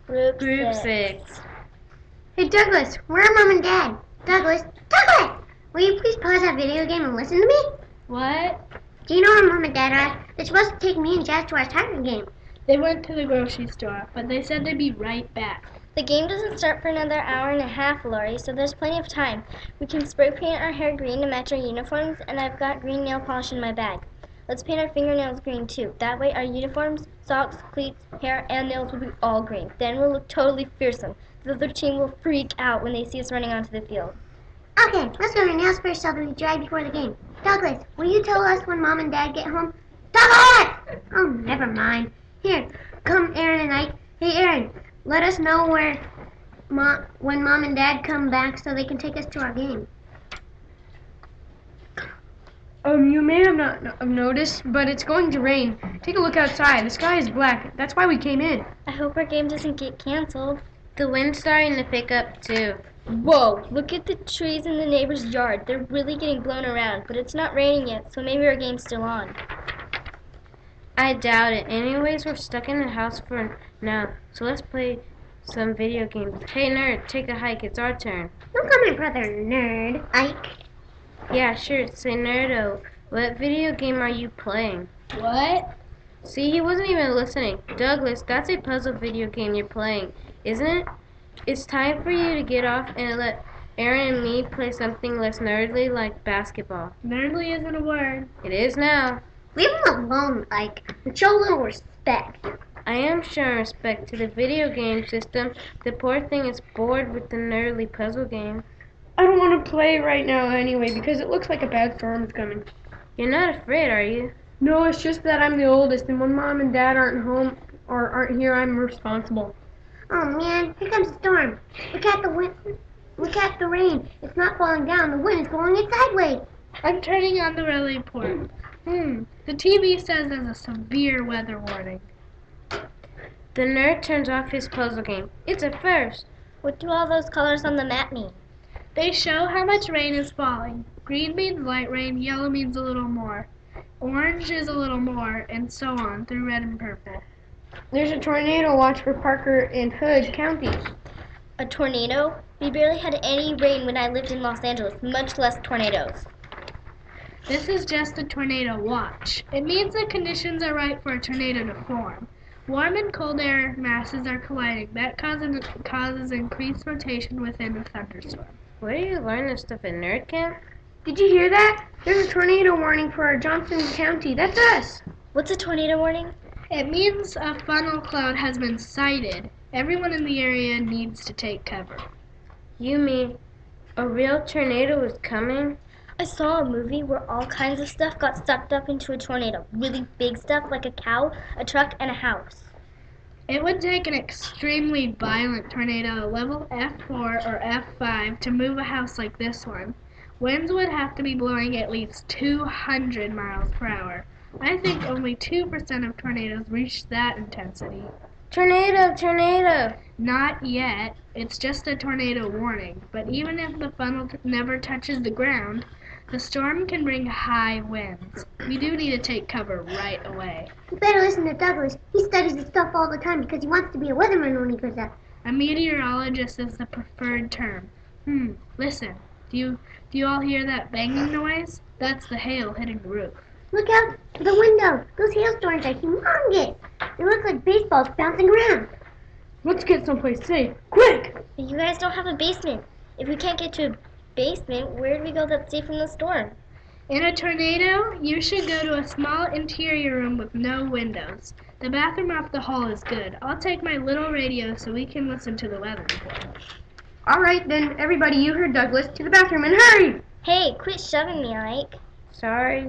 Group Group 6. 6. Hey Douglas, where are Mom and Dad? Douglas! Will you please pause that video game and listen to me? What? Do you know where Mom and Dad are? They're supposed to take me and Jazz to our soccer game. They went to the grocery store, but they said they'd be right back. The game doesn't start for another hour and a half, Lori, so there's plenty of time. We can spray paint our hair green to match our uniforms, and I've got green nail polish in my bag. Let's paint our fingernails green too. That way our uniforms, socks, cleats, hair, and nails will be all green. Then we'll look totally fearsome. The other team will freak out when they see us running onto the field. Okay, let's get our nails first so they'll be dry before the game. Douglas, will you tell us when Mom and Dad get home? Douglas! Oh, never mind. Here, come Aaron and Ike. Hey Aaron, let us know when Mom and Dad come back so they can take us to our game. You may have not noticed, but it's going to rain. Take a look outside. The sky is black. That's why we came in. I hope our game doesn't get canceled. The wind's starting to pick up too. Whoa, look at the trees in the neighbor's yard. They're really getting blown around, but it's not raining yet, so maybe our game's still on. I doubt it. Anyways, we're stuck in the house for now, so let's play some video games. Hey nerd, take a hike. It's our turn. Don't call my brother nerd, Ike. Yeah, sure. Say nerdo. What video game are you playing? What? See, he wasn't even listening. Douglas, that's a puzzle video game you're playing, isn't it? It's time for you to get off and let Aaron and me play something less nerdly like basketball. Nerdly isn't a word. It is now. Leave him alone, Ike, and show a little respect. I am showing respect to the video game system. The poor thing is bored with the nerdly puzzle game. I don't want to play right now anyway because it looks like a bad storm is coming. You're not afraid, are you? No, it's just that I'm the oldest, and when Mom and Dad aren't home or aren't here, I'm responsible. Oh man, here comes the storm. Look at the wind. Look at the rain. It's not falling down. The wind is blowing it sideways. I'm turning on the weather report. The TV says there's a severe weather warning. The nerd turns off his puzzle game. It's a first. What do all those colors on the map mean? They show how much rain is falling. Green means light rain, yellow means a little more. Orange is a little more, and so on, through red and purple. There's a tornado watch for Parker and Hood counties. A tornado? We barely had any rain when I lived in Los Angeles, much less tornadoes. This is just a tornado watch. It means the conditions are right for a tornado to form. Warm and cold air masses are colliding. That causes increased rotation within a thunderstorm. Where do you learn this stuff in nerd camp? Did you hear that? There's a tornado warning for Johnson County. That's us. What's a tornado warning? It means a funnel cloud has been sighted. Everyone in the area needs to take cover. You mean a real tornado is coming? I saw a movie where all kinds of stuff got sucked up into a tornado. Really big stuff like a cow, a truck, and a house. It would take an extremely violent tornado, level F4 or F5, to move a house like this one. Winds would have to be blowing at least 200 miles per hour. I think only 2% of tornadoes reach that intensity. Tornado, tornado. Not yet. It's just a tornado warning. But even if the funnel never touches the ground, the storm can bring high winds. We do need to take cover right away. You better listen to Douglas. He studies this stuff all the time because he wants to be a weatherman when he grows up. A meteorologist is the preferred term. Listen. Do you all hear that banging noise? That's the hail hitting the roof. Look out the window. Those hailstorms are humongous. They look like baseballs bouncing around. Let's get someplace safe. Quick! But you guys don't have a basement. If we can't get to a basement, where do we go that's safe from the storm? In a tornado, you should go to a small interior room with no windows. The bathroom off the hall is good. I'll take my little radio so we can listen to the weather report. All right, then, everybody, you heard Douglas. To the bathroom and hurry! Hey, quit shoving me, Ike. Sorry.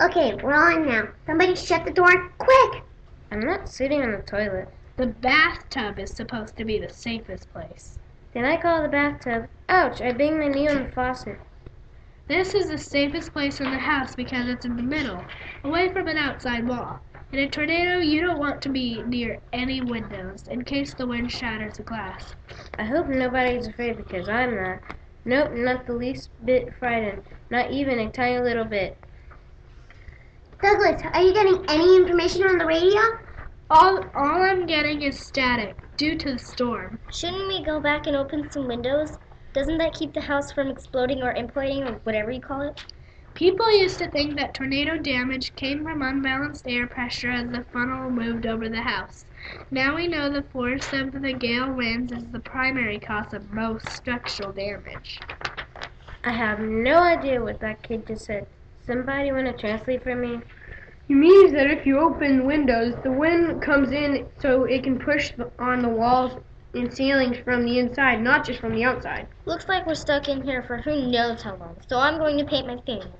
Okay, we're all in now. Somebody shut the door, quick! I'm not sitting on the toilet. The bathtub is supposed to be the safest place. Then I call the bathtub. Ouch, I banged my knee on the faucet. This is the safest place in the house because it's in the middle, away from an outside wall. In a tornado, you don't want to be near any windows in case the wind shatters the glass. I hope nobody's afraid because I'm not. Nope, not the least bit frightened. Not even a tiny little bit. Douglas, are you getting any information on the radio? All I'm getting is static. due to the storm. Shouldn't we go back and open some windows? Doesn't that keep the house from exploding or imploding or whatever you call it? People used to think that tornado damage came from unbalanced air pressure as the funnel moved over the house. Now we know the force of the gale winds is the primary cause of most structural damage. I have no idea what that kid just said. Somebody want to translate for me? He means that if you open windows, the wind comes in so it can push on the walls and ceilings from the inside, not just from the outside. Looks like we're stuck in here for who knows how long, so I'm going to paint my fingernails.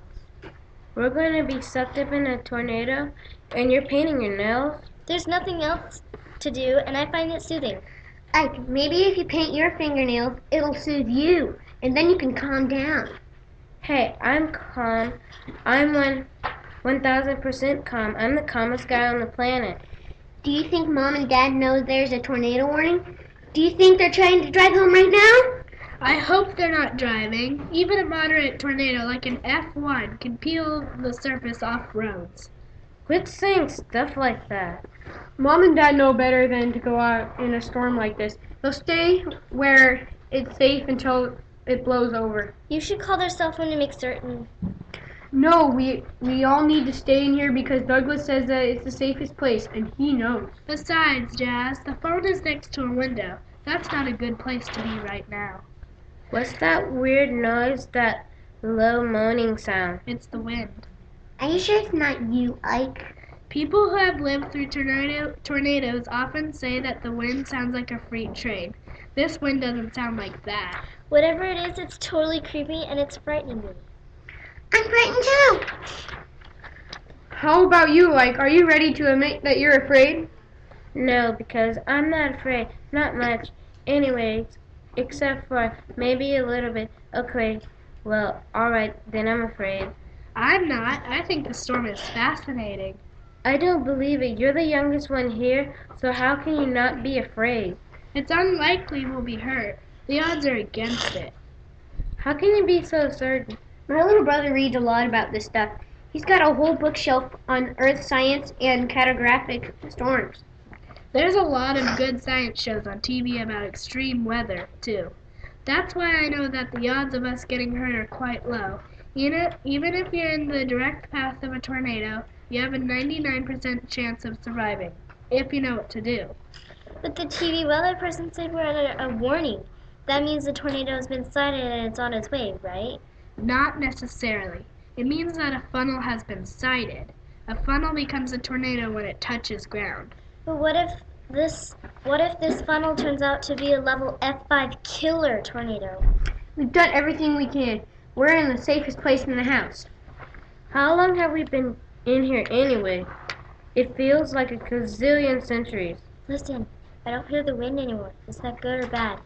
We're going to be sucked up in a tornado, and you're painting your nails? There's nothing else to do, and I find it soothing. Ike, maybe if you paint your fingernails, it'll soothe you, and then you can calm down. Hey, I'm calm. I'm 1,000% calm. I'm the calmest guy on the planet. Do you think Mom and Dad know there's a tornado warning? Do you think they're trying to drive home right now? I hope they're not driving. Even a moderate tornado like an F1 can peel the surface off roads. Quit saying stuff like that. Mom and Dad know better than to go out in a storm like this. They'll stay where it's safe until it blows over. You should call their cell phone to make certain. No, we all need to stay in here because Douglas says that it's the safest place, and he knows. Besides, Jazz, the phone is next to a window. That's not a good place to be right now. What's that weird noise, that low moaning sound? It's the wind. Are you sure it's not you, Ike? People who have lived through tornadoes often say that the wind sounds like a freight train. This wind doesn't sound like that. Whatever it is, it's totally creepy and it's frightening me. I'm frightened too. How about you, Ike? Are you ready to admit that you're afraid? No, because I'm not afraid. Not much. Anyways, except for maybe a little bit. Okay, well, alright, then I'm afraid. I'm not. I think the storm is fascinating. I don't believe it. You're the youngest one here, so how can you not be afraid? It's unlikely we'll be hurt. The odds are against it. How can you be so certain? My little brother reads a lot about this stuff. He's got a whole bookshelf on earth science and cartographic storms. There's a lot of good science shows on TV about extreme weather, too. That's why I know that the odds of us getting hurt are quite low. Even if you're in the direct path of a tornado, you have a 99% chance of surviving, if you know what to do. But the TV weather person said we're under a warning. That means the tornado has been sighted and it's on its way, right? Not necessarily. It means that a funnel has been sighted. A funnel becomes a tornado when it touches ground. But what if this funnel turns out to be a level F5 killer tornado? We've done everything we can. We're in the safest place in the house. How long have we been in here anyway? It feels like a gazillion centuries. Listen, I don't hear the wind anymore. Is that good or bad?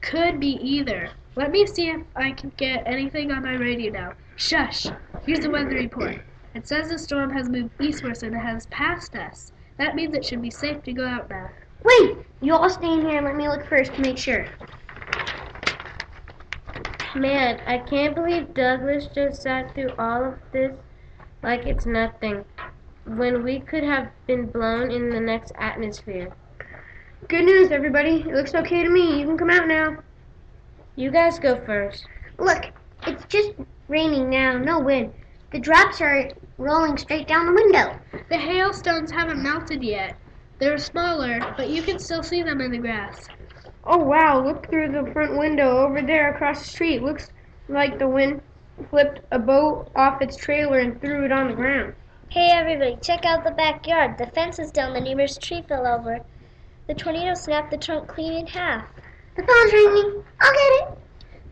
Could be either. Let me see if I can get anything on my radio now. Shush! Here's the weather report. It says the storm has moved eastwards and it has passed us. That means it should be safe to go out now. Wait! You all stay in here and let me look first to make sure. Man, I can't believe Douglas just sat through all of this like it's nothing, when we could have been blown in the next atmosphere. Good news, everybody. It looks okay to me. You can come out now. You guys go first. Look, it's just raining now, no wind. The drops are rolling straight down the window. The hailstones haven't melted yet. They're smaller, but you can still see them in the grass. Oh, wow. Look through the front window over there across the street. Looks like the wind flipped a boat off its trailer and threw it on the ground. Hey everybody, check out the backyard. The fence is down, the neighbor's tree fell over. The tornado snapped the trunk clean in half. The phone's ringing. I'll get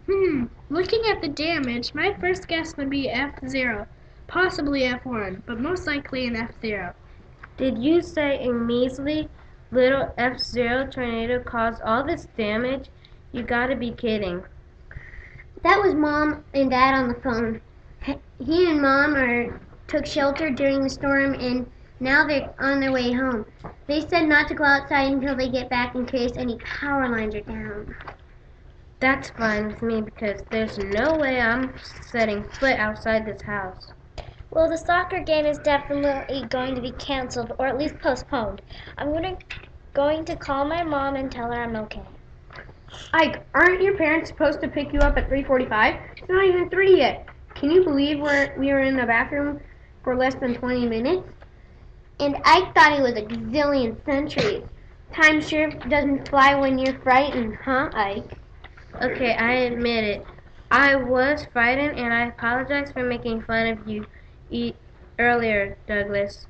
it. Looking at the damage, my first guess would be F0, possibly F1, but most likely an F0. Did you say a measly little F0 tornado caused all this damage? You gotta be kidding. That was Mom and Dad on the phone. He and Mom took shelter during the storm, and now they're on their way home. They said not to go outside until they get back in case any power lines are down. That's fine with me because there's no way I'm setting foot outside this house. Well, the soccer game is definitely going to be canceled or at least postponed. I'm wondering going to call my mom and tell her I'm okay. Ike, aren't your parents supposed to pick you up at 3:45? It's not even 3 yet. Can you believe we were in the bathroom for less than 20 minutes? And Ike thought it was a gazillion centuries. Time sure doesn't fly when you're frightened, huh, Ike? Okay, I admit it. I was frightened, and I apologize for making fun of you earlier, Douglas.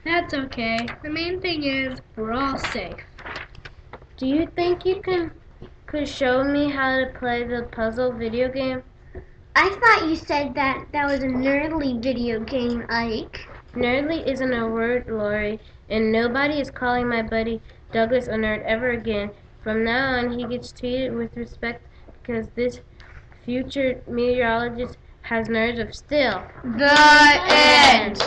That's okay. The main thing is we're all safe. Do you think you could show me how to play the puzzle video game? I thought you said that was a nerdly video game, Ike. Nerdly isn't a word, Lori, and nobody is calling my buddy Douglas a nerd ever again. From now on, he gets treated with respect because this future meteorologist has nerves of steel. The end.